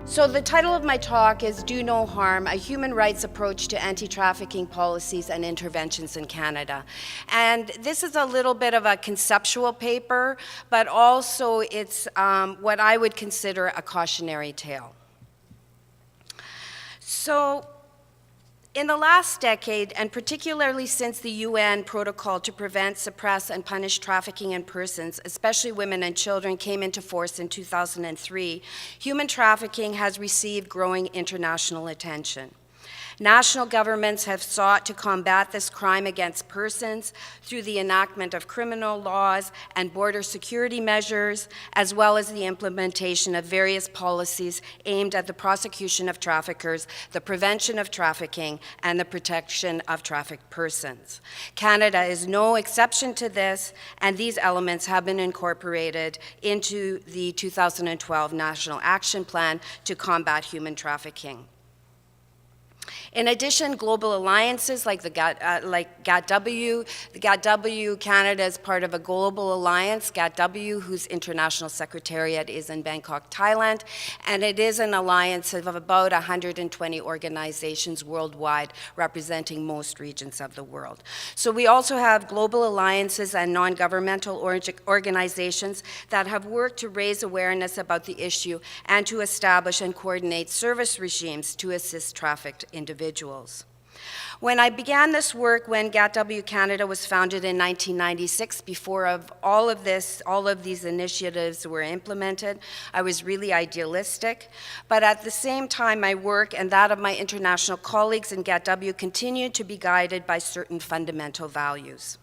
So the title of my talk is Do No Harm, a human rights approach to anti-trafficking policies and interventions in Canada. And this is a little bit of a conceptual paper, but also it's what I would consider a cautionary tale. So in the last decade, and particularly since the UN protocol to prevent, suppress, and punish trafficking in persons, especially women and children, came into force in 2003, human trafficking has received growing international attention. National governments have sought to combat this crime against persons through the enactment of criminal laws and border security measures, as well as the implementation of various policies aimed at the prosecution of traffickers, the prevention of trafficking, and the protection of trafficked persons. Canada is no exception to this, and these elements have been incorporated into the 2012 National Action Plan to combat human trafficking. In addition, global alliances like GAATW, the GAATW Canada is part of a global alliance, GAATW, whose international secretariat is in Bangkok, Thailand, and it is an alliance of about 120 organizations worldwide representing most regions of the world. So we also have global alliances and non-governmental organizations that have worked to raise awareness about the issue and to establish and coordinate service regimes to assist trafficked individuals. When I began this work, when GAATW Canada was founded in 1996, before all of these initiatives were implemented, I was really idealistic. But at the same time, my work and that of my international colleagues in GAATW continued to be guided by certain fundamental values.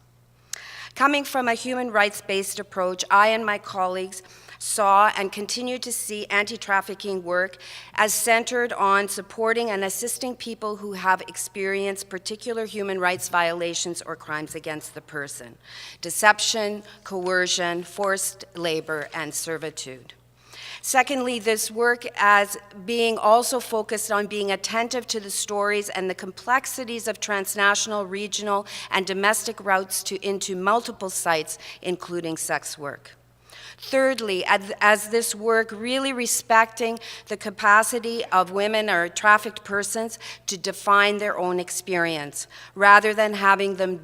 Coming from a human rights-based approach, I and my colleagues saw and continue to see anti-trafficking work as centered on supporting and assisting people who have experienced particular human rights violations or crimes against the person: deception, coercion, forced labor, and servitude. Secondly, this work as being also focused on being attentive to the stories and the complexities of transnational, regional, and domestic routes into multiple sites, including sex work. Thirdly, as this work really respecting the capacity of women or trafficked persons to define their own experience, rather than having them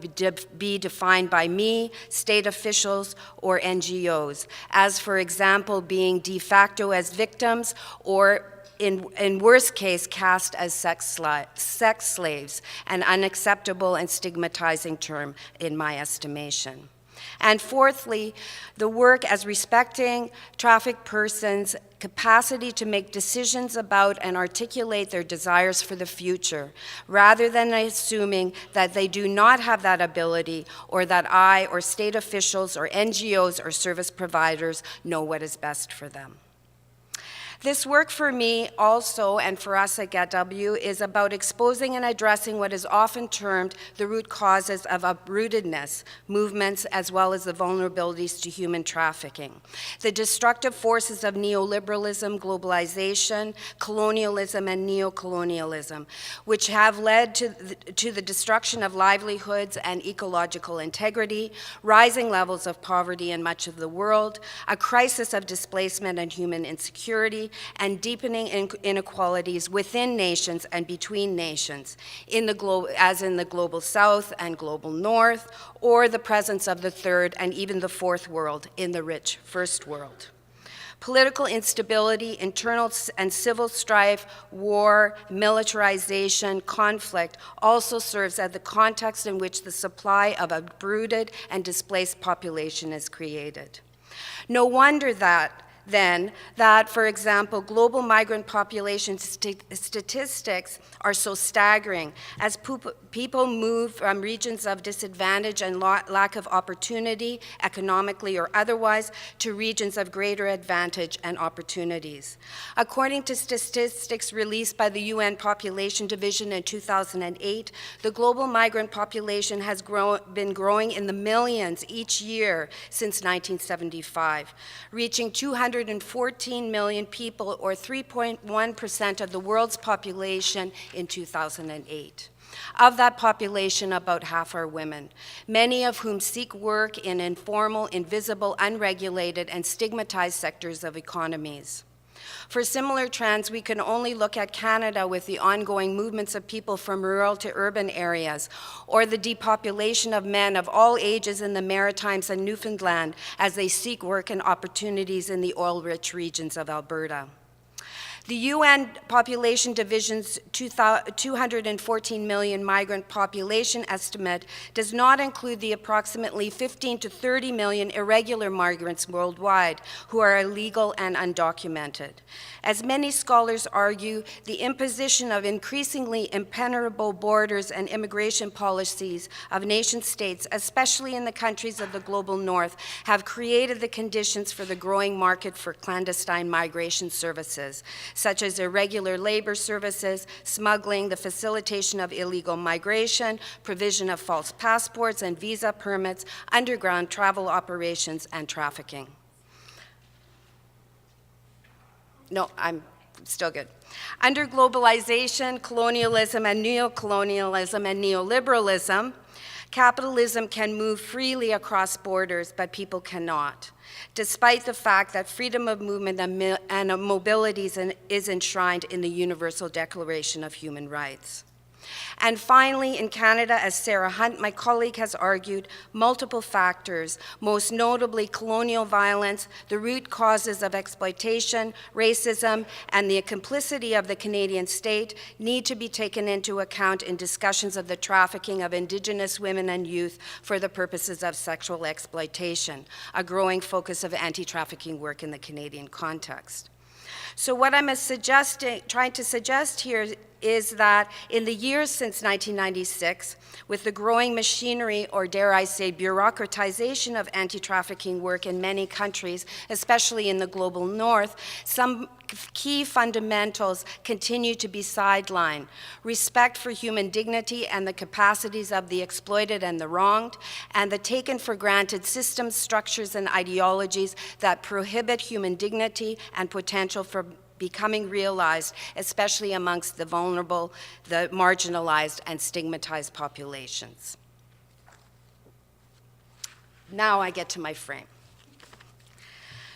be defined by me, state officials, or NGOs, as for example, being de facto as victims or in worst case, cast as sex slaves, an unacceptable and stigmatizing term in my estimation. And fourthly, the work as respecting trafficked persons' capacity to make decisions about and articulate their desires for the future, rather than assuming that they do not have that ability or that I or state officials or NGOs or service providers know what is best for them. This work for me also, and for us at GAATW, is about exposing and addressing what is often termed the root causes of uprootedness movements, as well as the vulnerabilities to human trafficking. The destructive forces of neoliberalism, globalization, colonialism, and neocolonialism, which have led to the destruction of livelihoods and ecological integrity, rising levels of poverty in much of the world, a crisis of displacement and human insecurity, and deepening inequalities within nations and between nations, as in the global south and global north, or the presence of the third and even the fourth world in the rich first world. Political instability, internal and civil strife, war, militarization, conflict also serves as the context in which the supply of a uprooted and displaced population is created. No wonder that, for example, global migrant population statistics are so staggering as people move from regions of disadvantage and lack of opportunity, economically or otherwise, to regions of greater advantage and opportunities. According to statistics released by the UN Population Division in 2008, the global migrant population has been growing in the millions each year since 1975, reaching 214 million people, or 3.1% of the world's population in 2008. Of that population, about half are women, many of whom seek work in informal, invisible, unregulated, and stigmatized sectors of economies. For similar trends, we can only look at Canada with the ongoing movements of people from rural to urban areas, or the depopulation of men of all ages in the Maritimes and Newfoundland as they seek work and opportunities in the oil-rich regions of Alberta. The UN Population Division's 214 million migrant population estimate does not include the approximately 15 to 30 million irregular migrants worldwide who are illegal and undocumented. As many scholars argue, the imposition of increasingly impenetrable borders and immigration policies of nation-states, especially in the countries of the global north, have created the conditions for the growing market for clandestine migration services, such as irregular labor services, smuggling, the facilitation of illegal migration, provision of false passports and visa permits, underground travel operations, and trafficking. No, I'm still good. Under globalization, colonialism, and neocolonialism and neoliberalism, capitalism can move freely across borders, but people cannot, despite the fact that freedom of movement and mobility is enshrined in the Universal Declaration of Human Rights. And finally, in Canada, as Sarah Hunt, my colleague, has argued, multiple factors, most notably colonial violence, the root causes of exploitation, racism, and the complicity of the Canadian state need to be taken into account in discussions of the trafficking of Indigenous women and youth for the purposes of sexual exploitation, a growing focus of anti-trafficking work in the Canadian context. So what I'm trying to suggest here is that in the years since 1996, with the growing machinery, or dare I say bureaucratization of anti-trafficking work in many countries, especially in the global north, some key fundamentals continue to be sidelined. Respect for human dignity and the capacities of the exploited and the wronged, and the taken for granted systems, structures, and ideologies that prohibit human dignity and potential for becoming realized, especially amongst the vulnerable, the marginalized, and stigmatized populations. Now I get to my frame.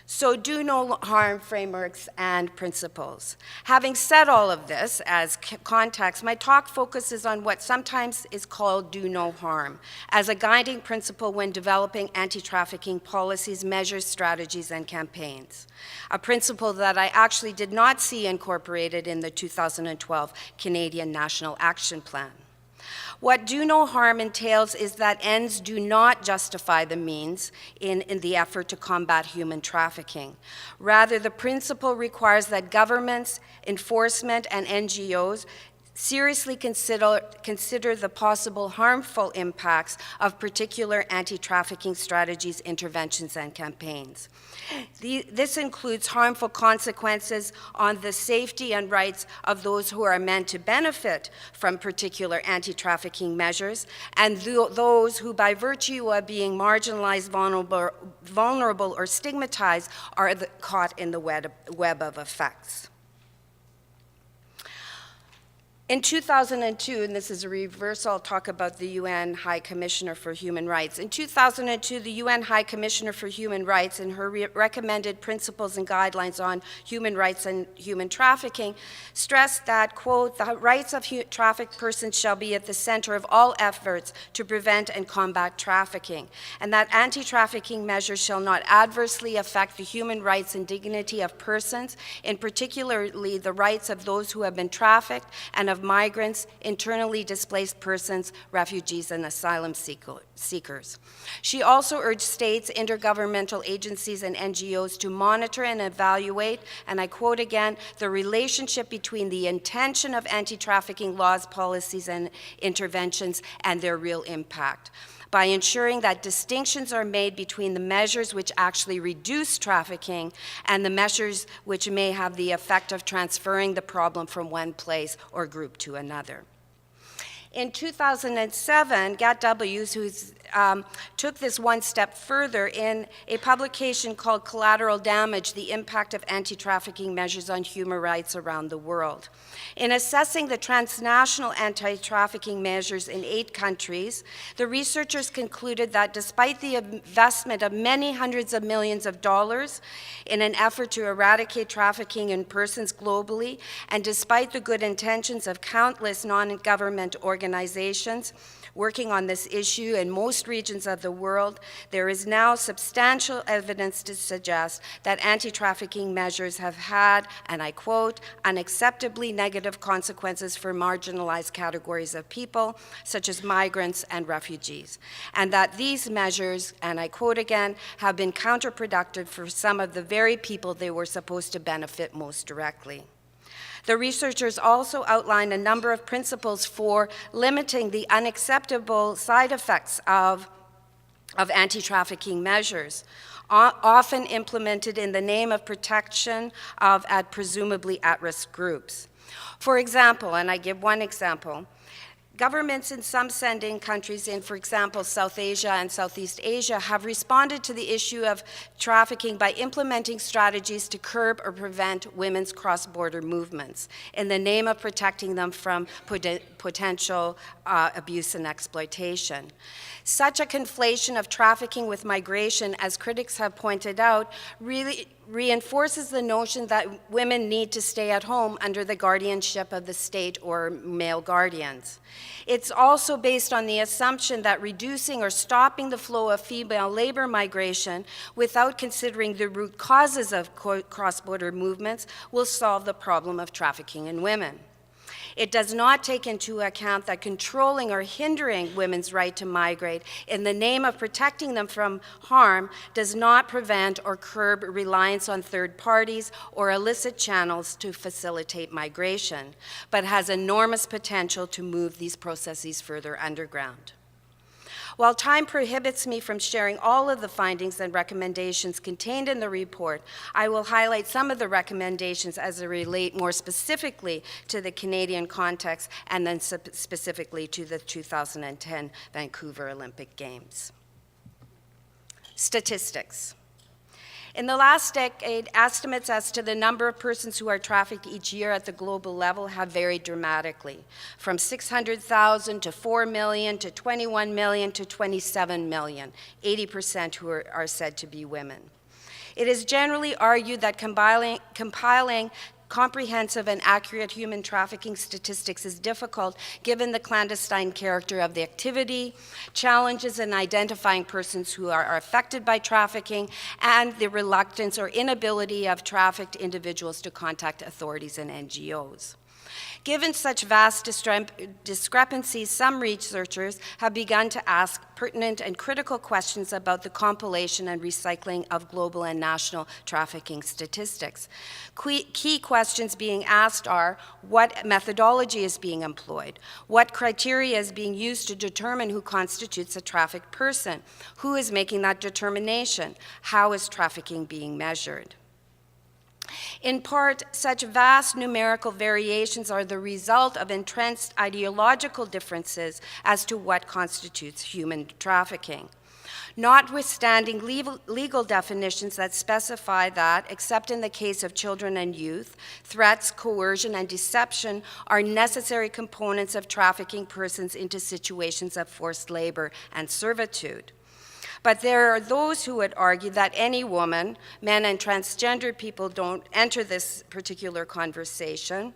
So do no harm frameworks and principles. Having said all of this as context, my talk focuses on what sometimes is called do no harm as a guiding principle when developing anti-trafficking policies, measures, strategies, and campaigns. A principle that I actually did not see incorporated in the 2012 Canadian National Action Plan. What do no harm entails is that ends do not justify the means in the effort to combat human trafficking. Rather, the principle requires that governments, enforcement, and NGOs seriously consider the possible harmful impacts of particular anti-trafficking strategies, interventions, and campaigns. This includes harmful consequences on the safety and rights of those who are meant to benefit from particular anti-trafficking measures, and those who, by virtue of being marginalized, vulnerable, or stigmatized, are caught in the web of effects. In 2002, and this is a reversal, I'll talk about the UN High Commissioner for Human Rights. In 2002, the UN High Commissioner for Human Rights, in her recommended principles and guidelines on human rights and human trafficking, stressed that, quote, the rights of trafficked persons shall be at the center of all efforts to prevent and combat trafficking, and that anti-trafficking measures shall not adversely affect the human rights and dignity of persons, in particularly the rights of those who have been trafficked and of migrants, internally displaced persons, refugees, and asylum seekers. She also urged states, intergovernmental agencies, and NGOs to monitor and evaluate, and I quote again, the relationship between the intention of anti-trafficking laws, policies, and interventions and their real impact, by ensuring that distinctions are made between the measures which actually reduce trafficking and the measures which may have the effect of transferring the problem from one place or group to another. In 2007, GAATW, who's took this one step further in a publication called Collateral Damage, The Impact of Anti-Trafficking Measures on Human Rights Around the World. In assessing the transnational anti-trafficking measures in 8 countries, the researchers concluded that despite the investment of many hundreds of millions of dollars in an effort to eradicate trafficking in persons globally, and despite the good intentions of countless non-government organizations working on this issue in most regions of the world, there is now substantial evidence to suggest that anti-trafficking measures have had, and I quote, unacceptably negative consequences for marginalized categories of people, such as migrants and refugees, and that these measures, and I quote again, have been counterproductive for some of the very people they were supposed to benefit most directly. The researchers also outlined a number of principles for limiting the unacceptable side effects of anti-trafficking measures, often implemented in the name of protection of presumably at-risk groups. For example, and I give one example, governments in some sending countries in, for example, South Asia and Southeast Asia have responded to the issue of trafficking by implementing strategies to curb or prevent women's cross-border movements in the name of protecting them from potential abuse and exploitation. Such a conflation of trafficking with migration, as critics have pointed out, really reinforces the notion that women need to stay at home under the guardianship of the state or male guardians. It's also based on the assumption that reducing or stopping the flow of female labor migration without considering the root causes of cross-border movements will solve the problem of trafficking in women. It does not take into account that controlling or hindering women's right to migrate in the name of protecting them from harm does not prevent or curb reliance on third parties or illicit channels to facilitate migration, but has enormous potential to move these processes further underground. While time prohibits me from sharing all of the findings and recommendations contained in the report, I will highlight some of the recommendations as they relate more specifically to the Canadian context and then specifically to the 2010 Vancouver Olympic Games. Statistics. In the last decade, estimates as to the number of persons who are trafficked each year at the global level have varied dramatically, from 600,000 to 4 million to 21 million to 27 million, 80% who are said to be women. It is generally argued that compiling comprehensive and accurate human trafficking statistics is difficult given the clandestine character of the activity, challenges in identifying persons who are affected by trafficking, and the reluctance or inability of trafficked individuals to contact authorities and NGOs. Given such vast discrepancies, some researchers have begun to ask pertinent and critical questions about the compilation and recycling of global and national trafficking statistics. Key questions being asked are, what methodology is being employed? What criteria is being used to determine who constitutes a trafficked person? Who is making that determination? How is trafficking being measured? In part, such vast numerical variations are the result of entrenched ideological differences as to what constitutes human trafficking. Notwithstanding legal definitions that specify that, except in the case of children and youth, threats, coercion, and deception are necessary components of trafficking persons into situations of forced labor and servitude. But there are those who would argue that any woman, men and transgender people don't enter this particular conversation,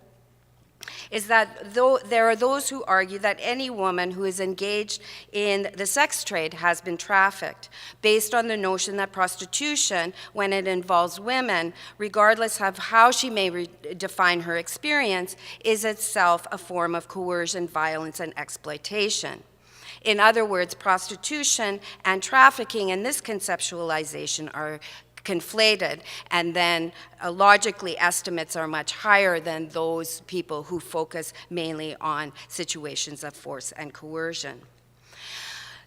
there are those who argue that any woman who is engaged in the sex trade has been trafficked, based on the notion that prostitution, when it involves women, regardless of how she may define her experience, is itself a form of coercion, violence, and exploitation. In other words, prostitution and trafficking in this conceptualization are conflated, and then logically estimates are much higher than those people who focus mainly on situations of force and coercion.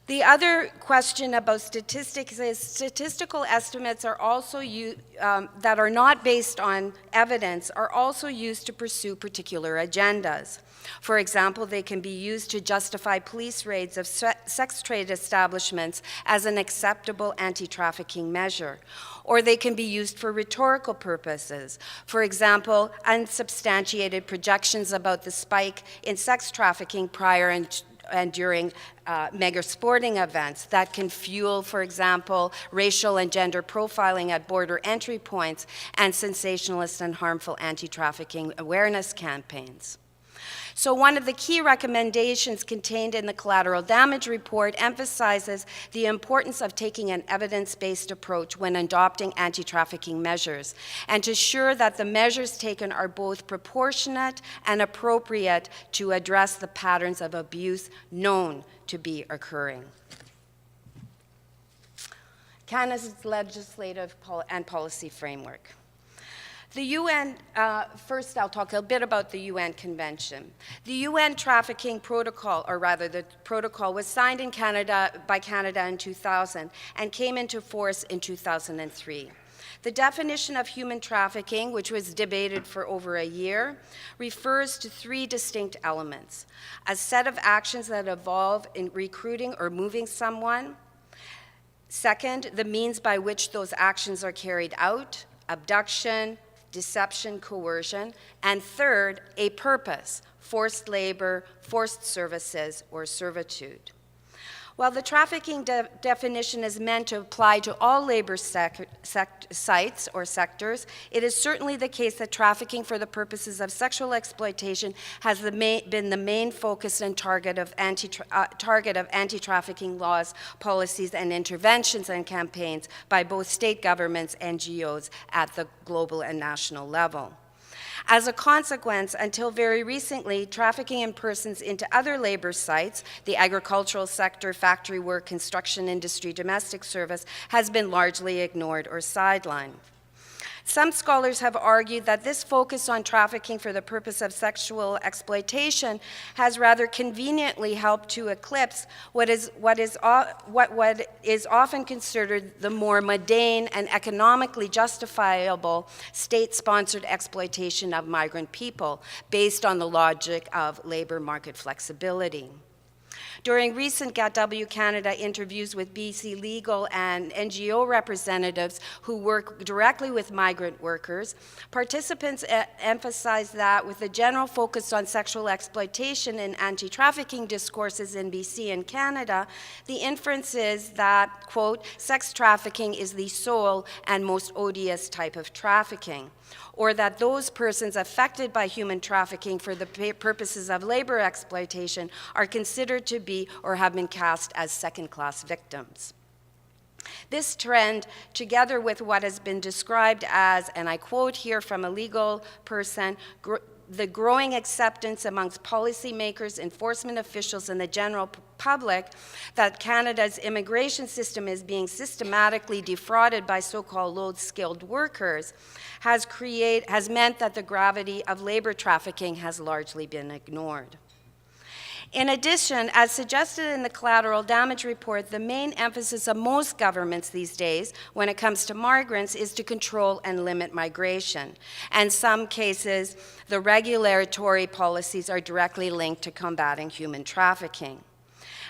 The other question about statistics is statistical estimates are also that are not based on evidence are also used to pursue particular agendas. For example, they can be used to justify police raids of sex trade establishments as an acceptable anti-trafficking measure, or they can be used for rhetorical purposes. For example, unsubstantiated projections about the spike in sex trafficking prior and during mega sporting events that can fuel, for example, racial and gender profiling at border entry points and sensationalist and harmful anti-trafficking awareness campaigns. So one of the key recommendations contained in the collateral damage report emphasizes the importance of taking an evidence-based approach when adopting anti-trafficking measures, and to ensure that the measures taken are both proportionate and appropriate to address the patterns of abuse known to be occurring. Canada's legislative and policy framework. The UN, first I'll talk a bit about the UN Convention. The UN Trafficking Protocol, or rather the protocol, was signed in by Canada in 2000 and came into force in 2003. The definition of human trafficking, which was debated for over a year, refers to three distinct elements: a set of actions that involve in recruiting or moving someone; second, the means by which those actions are carried out, abduction, deception, coercion; and third, a purpose, forced labor, forced services, or servitude. While the trafficking definition is meant to apply to all labor sites or sectors, it is certainly the case that trafficking for the purposes of sexual exploitation has been the main focus and target of anti-trafficking laws, policies, and interventions and campaigns by both state governments and NGOs at the global and national level. As a consequence, until very recently, trafficking in persons into other labor sites, the agricultural sector, factory work, construction industry, domestic service, has been largely ignored or sidelined. Some scholars have argued that this focus on trafficking for the purpose of sexual exploitation has rather conveniently helped to eclipse what is often considered the more mundane and economically justifiable state-sponsored exploitation of migrant people based on the logic of labor market flexibility. During recent GAATW Canada interviews with BC legal and NGO representatives who work directly with migrant workers, participants emphasized that with the general focus on sexual exploitation and anti-trafficking discourses in BC and Canada, the inference is that, quote, sex trafficking is the sole and most odious type of trafficking, or that those persons affected by human trafficking for the purposes of labor exploitation are considered to be or have been cast as second-class victims. This trend, together with what has been described as, and I quote here from a legal person, the growing acceptance amongst policymakers, enforcement officials, and the general public that Canada's immigration system is being systematically defrauded by so-called low-skilled workers has meant that the gravity of labor trafficking has largely been ignored. In addition, as suggested in the collateral damage report, the main emphasis of most governments these days when it comes to migrants is to control and limit migration. And in some cases, the regulatory policies are directly linked to combating human trafficking.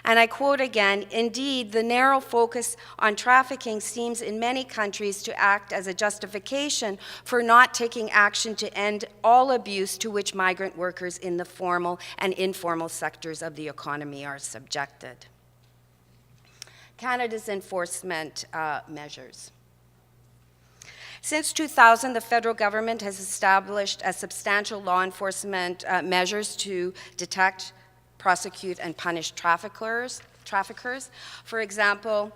And I quote again, indeed, the narrow focus on trafficking seems in many countries to act as a justification for not taking action to end all abuse to which migrant workers in the formal and informal sectors of the economy are subjected. Canada's enforcement measures. Since 2000, the federal government has established a substantial law enforcement measures to detect, prosecute, and punish traffickers. For example,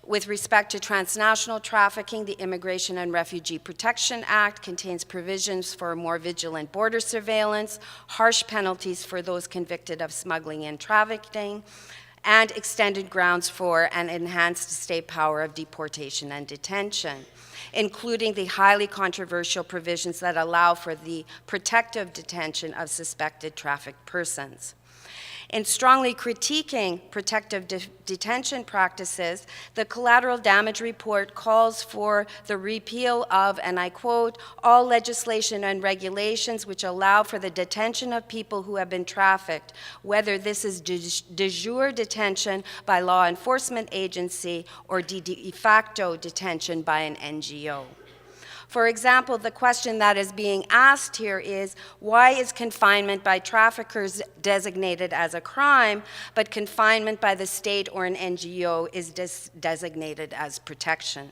with respect to transnational trafficking, the Immigration and Refugee Protection Act contains provisions for more vigilant border surveillance, harsh penalties for those convicted of smuggling and trafficking, and extended grounds for an enhanced state power of deportation and detention, including the highly controversial provisions that allow for the protective detention of suspected trafficked persons. In strongly critiquing protective detention practices, the Collateral Damage Report calls for the repeal of, and I quote, all legislation and regulations which allow for the detention of people who have been trafficked, whether this is de jure detention by law enforcement agency or de facto detention by an NGO. For example, the question that is being asked here is, why is confinement by traffickers designated as a crime, but confinement by the state or an NGO is designated as protection?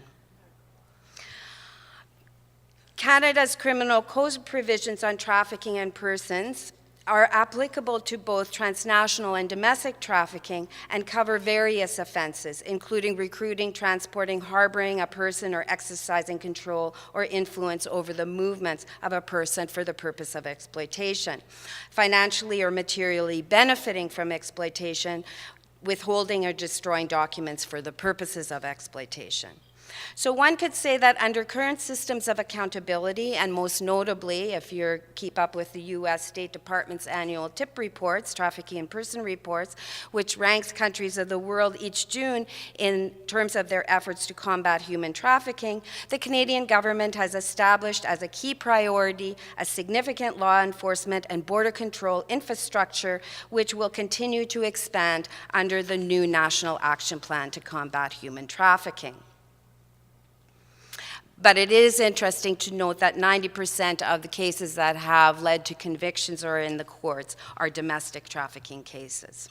Canada's criminal code provisions on trafficking in persons are applicable to both transnational and domestic trafficking and cover various offenses, including recruiting, transporting, harboring a person, or exercising control or influence over the movements of a person for the purpose of exploitation, financially or materially benefiting from exploitation, withholding or destroying documents for the purposes of exploitation. So one could say that under current systems of accountability, and most notably, if you keep up with the U.S. State Department's annual TIP reports, Trafficking in Person reports, which ranks countries of the world each June in terms of their efforts to combat human trafficking, the Canadian government has established as a key priority a significant law enforcement and border control infrastructure, which will continue to expand under the new National Action Plan to combat human trafficking. But it is interesting to note that 90% of the cases that have led to convictions or are in the courts are domestic trafficking cases.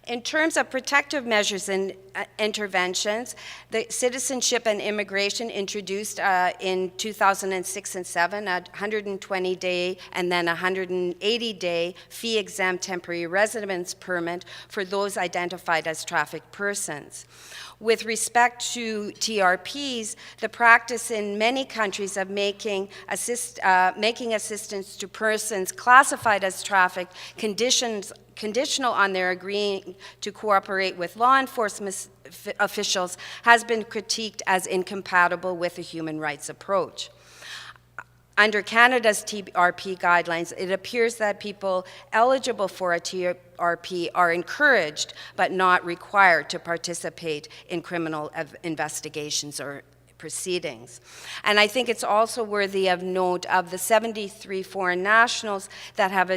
In terms of protective measures and interventions, the Citizenship and Immigration introduced in 2006 and 7 a 120-day and then 180-day fee-exempt temporary residence permit for those identified as trafficked persons. With respect to TRPs, the practice in many countries of making assistance to persons classified as trafficked conditional on their agreeing to cooperate with law enforcement officials has been critiqued as incompatible with a human rights approach. Under Canada's TRP guidelines, it appears that people eligible for a TRP are encouraged but not required to participate in criminal investigations or proceedings. And I think it's also worthy of note of the 73 foreign nationals that have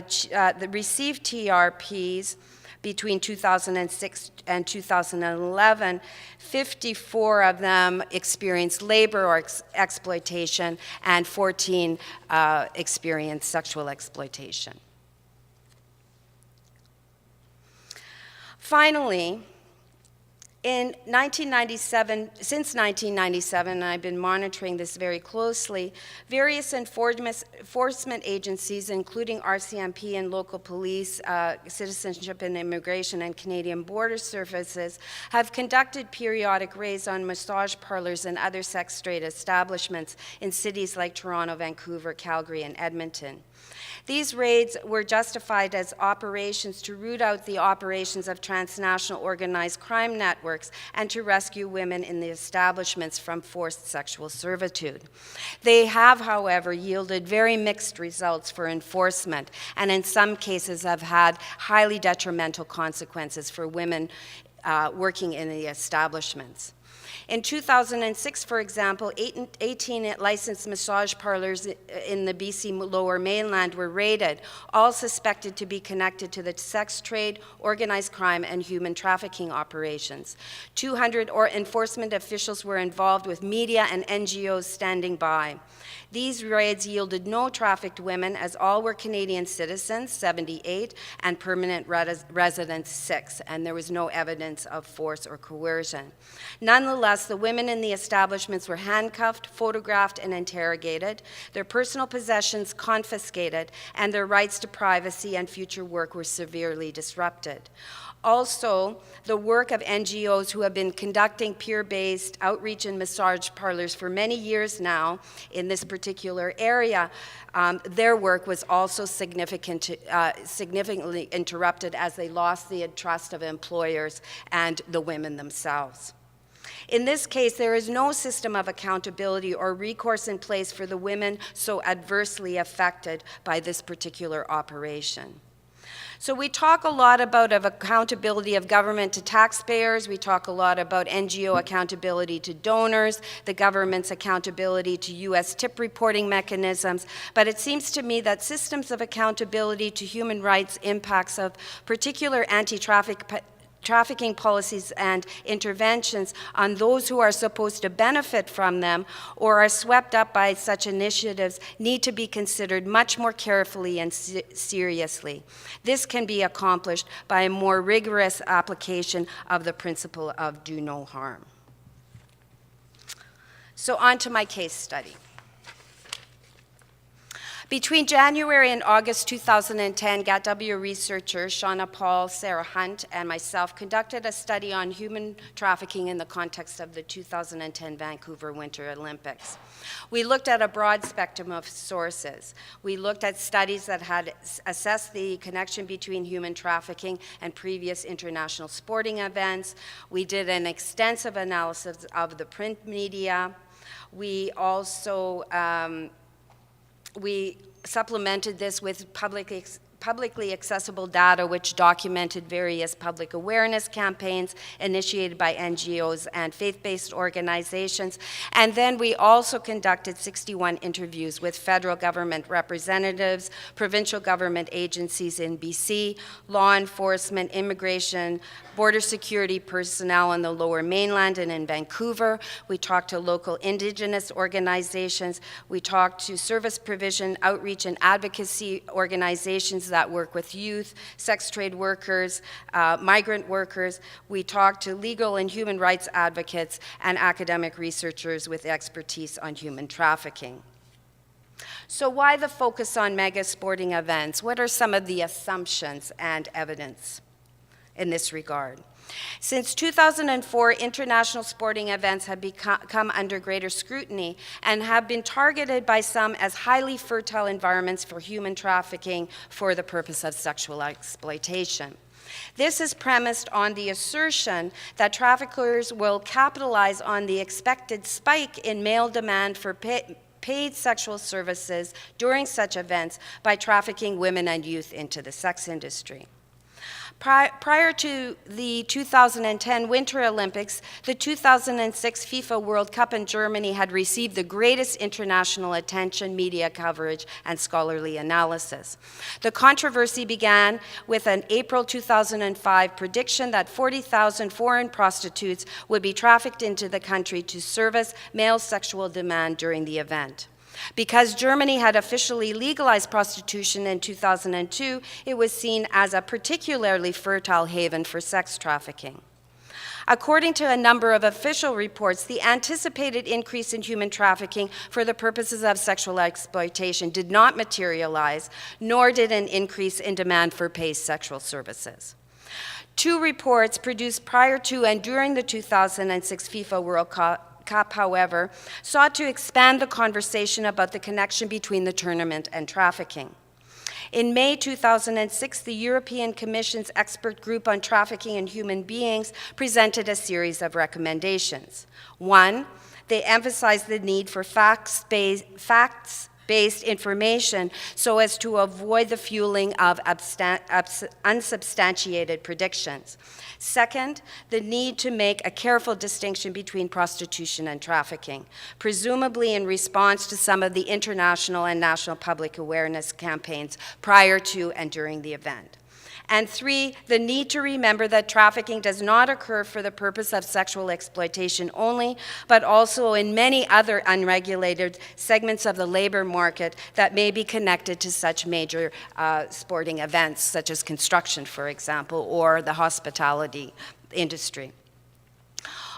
received TRPs between 2006 and 2011, 54 of them experienced labor or exploitation, and 14 experienced sexual exploitation. Finally, since 1997, and I've been monitoring this very closely, various enforcement agencies, including RCMP and local police, Citizenship and Immigration, and Canadian Border Services, have conducted periodic raids on massage parlors and other sex trade establishments in cities like Toronto, Vancouver, Calgary, and Edmonton. These raids were justified as operations to root out the operations of transnational organized crime networks and to rescue women in the establishments from forced sexual servitude. They have, however, yielded very mixed results for enforcement, and in some cases have had highly detrimental consequences for women working in the establishments. In 2006, for example, 18 licensed massage parlors in the BC Lower Mainland were raided, all suspected to be connected to the sex trade, organized crime, and human trafficking operations. 200 enforcement officials were involved, with media and NGOs standing by. These raids yielded no trafficked women, as all were Canadian citizens, 78, and permanent residents, 6, and there was no evidence of force or coercion. Nonetheless, the women in the establishments were handcuffed, photographed, and interrogated, their personal possessions confiscated, and their rights to privacy and future work were severely disrupted. Also, the work of NGOs who have been conducting peer-based outreach in massage parlors for many years now in this particular area, their work was also significantly interrupted as they lost the trust of employers and the women themselves. In this case, there is no system of accountability or recourse in place for the women so adversely affected by this particular operation. So we talk a lot about accountability of government to taxpayers. We talk a lot about NGO accountability to donors, the government's accountability to U.S. tip reporting mechanisms. But it seems to me that systems of accountability to human rights impacts of particular anti-trafficking policies and interventions on those who are supposed to benefit from them or are swept up by such initiatives need to be considered much more carefully and seriously. This can be accomplished by a more rigorous application of the principle of do no harm. So on to my case study. Between January and August 2010, GAATW researchers Shauna Paul, Sarah Hunt, and myself conducted a study on human trafficking in the context of the 2010 Vancouver Winter Olympics. We looked at a broad spectrum of sources. We looked at studies that had assessed the connection between human trafficking and previous international sporting events. We did an extensive analysis of the print media. We also we supplemented this with publicly accessible data which documented various public awareness campaigns initiated by NGOs and faith-based organizations. And then we also conducted 61 interviews with federal government representatives, provincial government agencies in BC, law enforcement, immigration, border security personnel in the Lower Mainland and in Vancouver. We talked to local Indigenous organizations. We talked to service provision, outreach, and advocacy organizations that work with youth, sex trade workers, migrant workers. We talked to legal and human rights advocates and academic researchers with expertise on human trafficking. So why the focus on mega sporting events? What are some of the assumptions and evidence in this regard? Since 2004, international sporting events have come under greater scrutiny and have been targeted by some as highly fertile environments for human trafficking for the purpose of sexual exploitation. This is premised on the assertion that traffickers will capitalize on the expected spike in male demand for paid sexual services during such events by trafficking women and youth into the sex industry. Prior to the 2010 Winter Olympics, the 2006 FIFA World Cup in Germany had received the greatest international attention, media coverage, and scholarly analysis. The controversy began with an April 2005 prediction that 40,000 foreign prostitutes would be trafficked into the country to service male sexual demand during the event. Because Germany had officially legalized prostitution in 2002, it was seen as a particularly fertile haven for sex trafficking. According to a number of official reports, the anticipated increase in human trafficking for the purposes of sexual exploitation did not materialize, nor did an increase in demand for paid sexual services. Two reports produced prior to and during the 2006 FIFA World Cup, however, sought to expand the conversation about the connection between the tournament and trafficking. In May 2006, the European Commission's expert group on trafficking in human beings presented a series of recommendations. One, they emphasized the need for facts-based information so as to avoid the fueling of unsubstantiated predictions. Second, the need to make a careful distinction between prostitution and trafficking, presumably in response to some of the international and national public awareness campaigns prior to and during the event. And three, the need to remember that trafficking does not occur for the purpose of sexual exploitation only, but also in many other unregulated segments of the labor market that may be connected to such major sporting events, such as construction, for example, or the hospitality industry.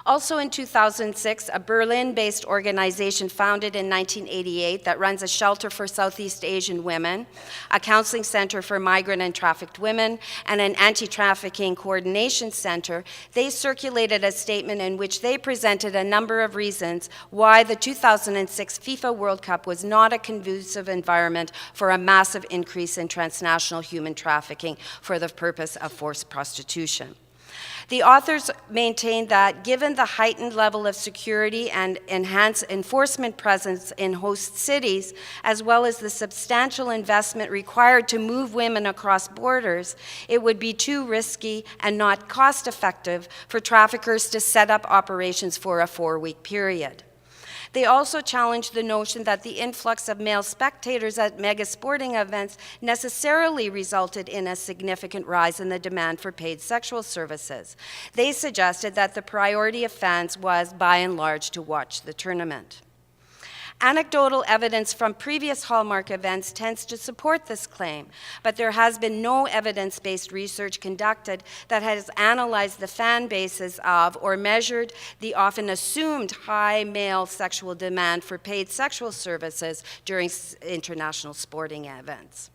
Also in 2006, a Berlin-based organization founded in 1988 that runs a shelter for Southeast Asian women, a counseling center for migrant and trafficked women, and an anti-trafficking coordination center, they circulated a statement in which they presented a number of reasons why the 2006 FIFA World Cup was not a conducive environment for a massive increase in transnational human trafficking for the purpose of forced prostitution. The authors maintain that given the heightened level of security and enhanced enforcement presence in host cities, as well as the substantial investment required to move women across borders, it would be too risky and not cost-effective for traffickers to set up operations for a 4-week period. They also challenged the notion that the influx of male spectators at mega sporting events necessarily resulted in a significant rise in the demand for paid sexual services. They suggested that the priority of fans was, by and large, to watch the tournament. Anecdotal evidence from previous Hallmark events tends to support this claim, but there has been no evidence-based research conducted that has analyzed the fan bases of or measured the often assumed high male sexual demand for paid sexual services during international sporting events.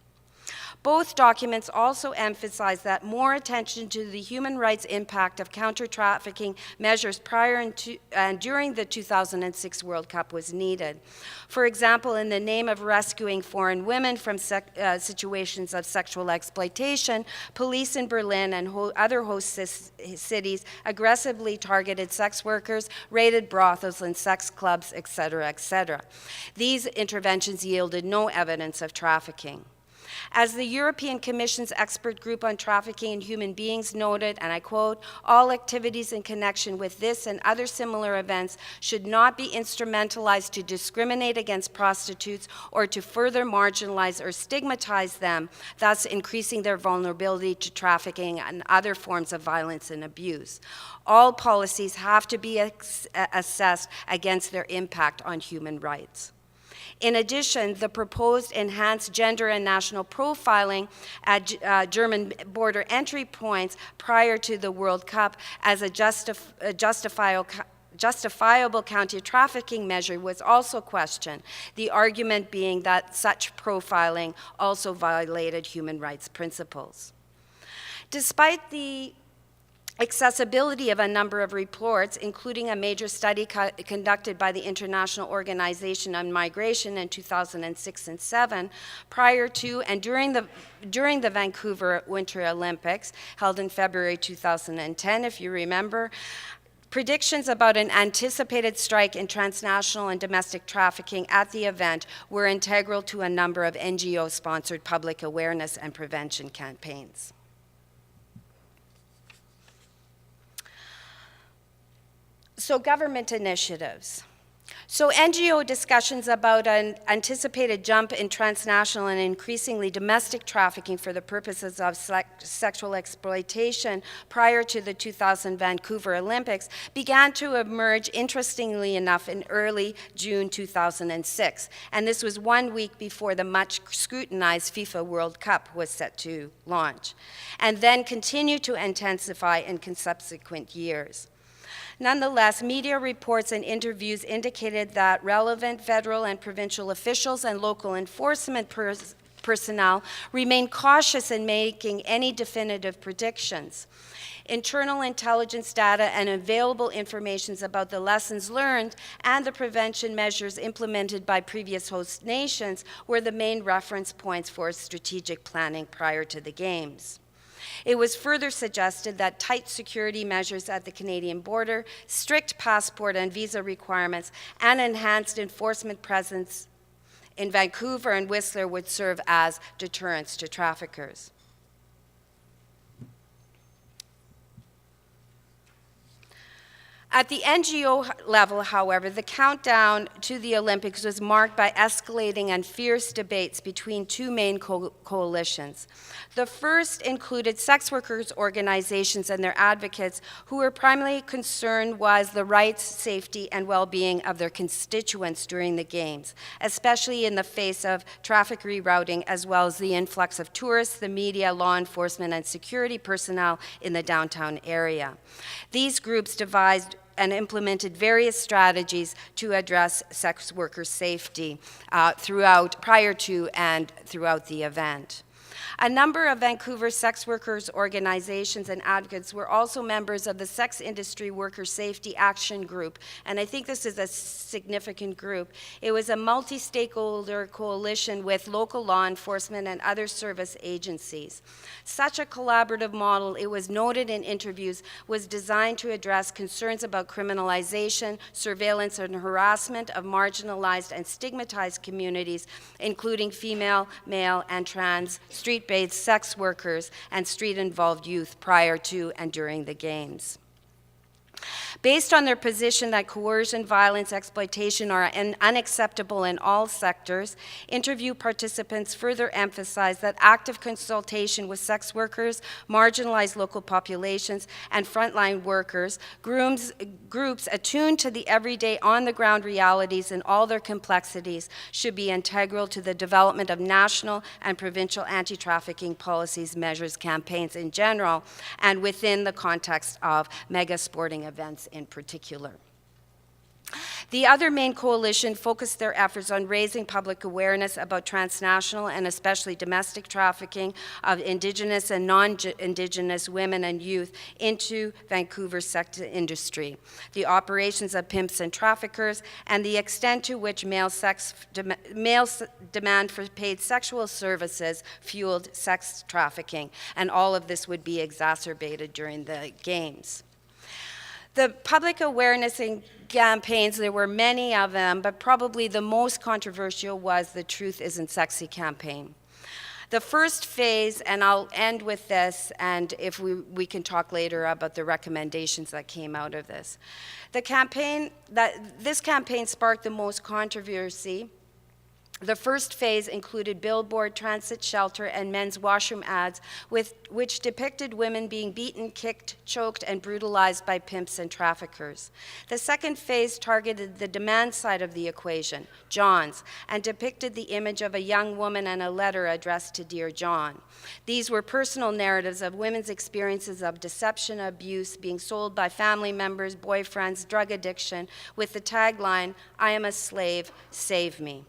Both documents also emphasize that more attention to the human rights impact of counter-trafficking measures prior and during the 2006 World Cup was needed. For example, in the name of rescuing foreign women from situations of sexual exploitation, police in Berlin and other host cities aggressively targeted sex workers, raided brothels and sex clubs, etc., etc. These interventions yielded no evidence of trafficking. As the European Commission's expert group on trafficking in human beings noted, and I quote, "All activities in connection with this and other similar events should not be instrumentalized to discriminate against prostitutes or to further marginalize or stigmatize them, thus increasing their vulnerability to trafficking and other forms of violence and abuse. All policies have to be assessed against their impact on human rights." In addition, the proposed enhanced gender and national profiling at German border entry points prior to the World Cup as a justifiable counter-trafficking measure was also questioned, the argument being that such profiling also violated human rights principles. Despite the accessibility of a number of reports, including a major study conducted by the International Organization on Migration in 2006 and 2007, prior to and during the Vancouver Winter Olympics, held in February 2010, if you remember, predictions about an anticipated strike in transnational and domestic trafficking at the event were integral to a number of NGO-sponsored public awareness and prevention campaigns. So government initiatives. So NGO discussions about an anticipated jump in transnational and increasingly domestic trafficking for the purposes of sexual exploitation prior to the 2000 Vancouver Olympics began to emerge, interestingly enough, in early June 2006. And this was 1 week before the much scrutinized FIFA World Cup was set to launch, and then continued to intensify in subsequent years. Nonetheless, media reports and interviews indicated that relevant federal and provincial officials and local enforcement personnel remained cautious in making any definitive predictions. Internal intelligence data and available information about the lessons learned and the prevention measures implemented by previous host nations were the main reference points for strategic planning prior to the Games. It was further suggested that tight security measures at the Canadian border, strict passport and visa requirements, and enhanced enforcement presence in Vancouver and Whistler would serve as deterrents to traffickers. At the NGO level, however, the countdown to the Olympics was marked by escalating and fierce debates between two main coalitions. The first included sex workers' organizations and their advocates who were primarily concerned was the rights, safety, and well-being of their constituents during the Games, especially in the face of traffic rerouting as well as the influx of tourists, the media, law enforcement, and security personnel in the downtown area. These groups devised and implemented various strategies to address sex worker safety prior to and throughout the event. A number of Vancouver sex workers organizations and advocates were also members of the Sex Industry Worker Safety Action Group, and I think this is a significant group. It was a multi-stakeholder coalition with local law enforcement and other service agencies. Such a collaborative model, it was noted in interviews, was designed to address concerns about criminalization, surveillance, and harassment of marginalized and stigmatized communities, including female, male, and trans, street-based sex workers, and street-involved youth prior to and during the Games. Based on their position that coercion, violence, exploitation are unacceptable in all sectors, interview participants further emphasized that active consultation with sex workers, marginalized local populations, and frontline workers, groups attuned to the everyday on-the-ground realities in all their complexities, should be integral to the development of national and provincial anti-trafficking policies, measures, campaigns in general, and within the context of mega sporting events in particular. The other main coalition focused their efforts on raising public awareness about transnational and especially domestic trafficking of Indigenous and non-Indigenous women and youth into Vancouver's sex industry, the operations of pimps and traffickers, and the extent to which male demand for paid sexual services fueled sex trafficking, and all of this would be exacerbated during the Games. The public awareness campaigns, there were many of them, but probably the most controversial was the Truth Isn't Sexy campaign. The first phase, and I'll end with this, and if we can talk later about the recommendations that came out of this. This campaign sparked the most controversy. The first phase included billboard, transit shelter, and men's washroom ads, which depicted women being beaten, kicked, choked, and brutalized by pimps and traffickers. The second phase targeted the demand side of the equation, John's, and depicted the image of a young woman and a letter addressed to Dear John. These were personal narratives of women's experiences of deception, abuse, being sold by family members, boyfriends, drug addiction, with the tagline, "I am a slave, save me."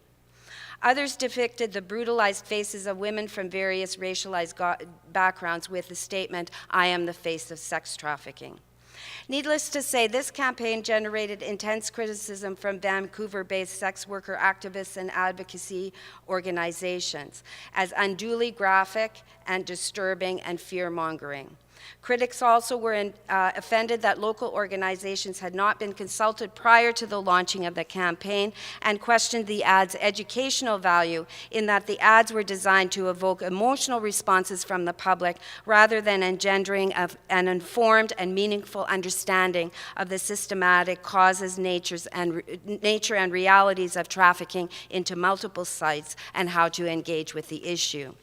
Others depicted the brutalized faces of women from various racialized backgrounds with the statement, "I am the face of sex trafficking." Needless to say, this campaign generated intense criticism from Vancouver-based sex worker activists and advocacy organizations as unduly graphic and disturbing and fear-mongering. Critics also were offended that local organizations had not been consulted prior to the launching of the campaign and questioned the ads' educational value in that the ads were designed to evoke emotional responses from the public rather than engendering an informed and meaningful understanding of the systematic causes, nature and realities of trafficking into multiple sites and how to engage with the issue.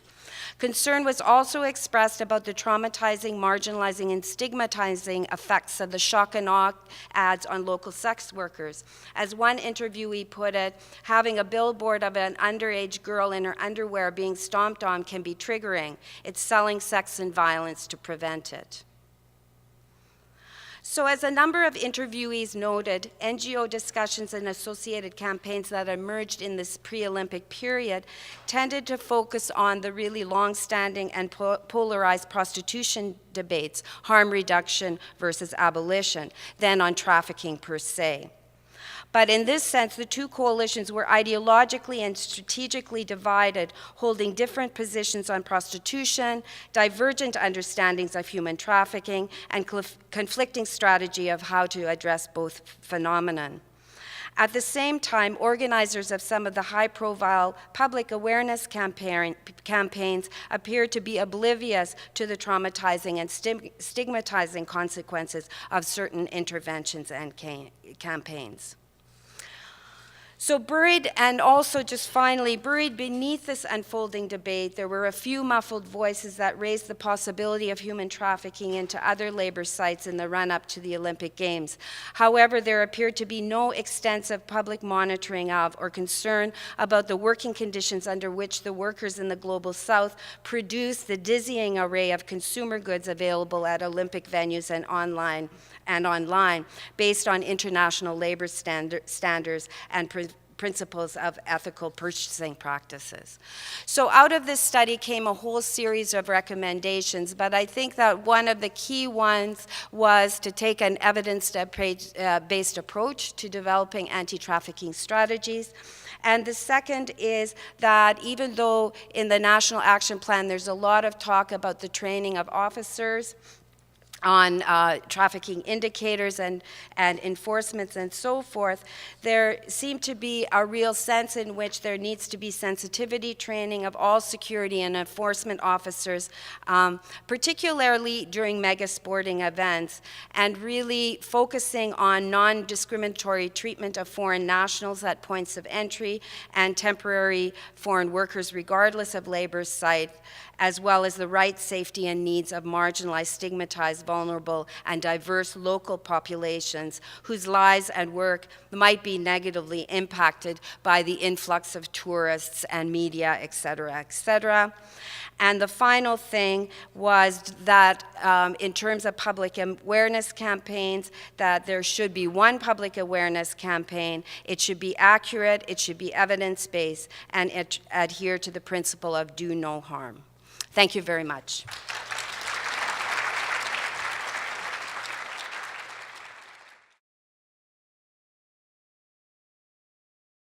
Concern was also expressed about the traumatizing, marginalizing, and stigmatizing effects of the shock and awe ads on local sex workers. As one interviewee put it, having a billboard of an underage girl in her underwear being stomped on can be triggering. It's selling sex and violence to prevent it. So as a number of interviewees noted, NGO discussions and associated campaigns that emerged in this pre-Olympic period tended to focus on the really long-standing and polarized prostitution debates, harm reduction versus abolition, than on trafficking per se. But in this sense, the two coalitions were ideologically and strategically divided, holding different positions on prostitution, divergent understandings of human trafficking, and conflicting strategy of how to address both phenomenon. At the same time, organizers of some of the high-profile public awareness campaigns appeared to be oblivious to the traumatizing and stigmatizing consequences of certain interventions and campaigns. So buried beneath this unfolding debate, there were a few muffled voices that raised the possibility of human trafficking into other labor sites in the run-up to the Olympic Games. However, there appeared to be no extensive public monitoring of or concern about the working conditions under which the workers in the Global South produce the dizzying array of consumer goods available at Olympic venues and online, based on international labor standards and principles of ethical purchasing practices. So out of this study came a whole series of recommendations, but I think that one of the key ones was to take an evidence-based approach to developing anti-trafficking strategies. And the second is that even though in the National Action Plan there's a lot of talk about the training of officers on trafficking indicators and enforcements and so forth, there seemed to be a real sense in which there needs to be sensitivity training of all security and enforcement officers, particularly during mega sporting events, and really focusing on non-discriminatory treatment of foreign nationals at points of entry and temporary foreign workers regardless of labor site, as well as the rights, safety, and needs of marginalized, stigmatized, vulnerable, and diverse local populations whose lives and work might be negatively impacted by the influx of tourists and media, et cetera, et cetera. And the final thing was that in terms of public awareness campaigns, that there should be one public awareness campaign. It should be accurate, it should be evidence-based, and adhere to the principle of do no harm. Thank you very much.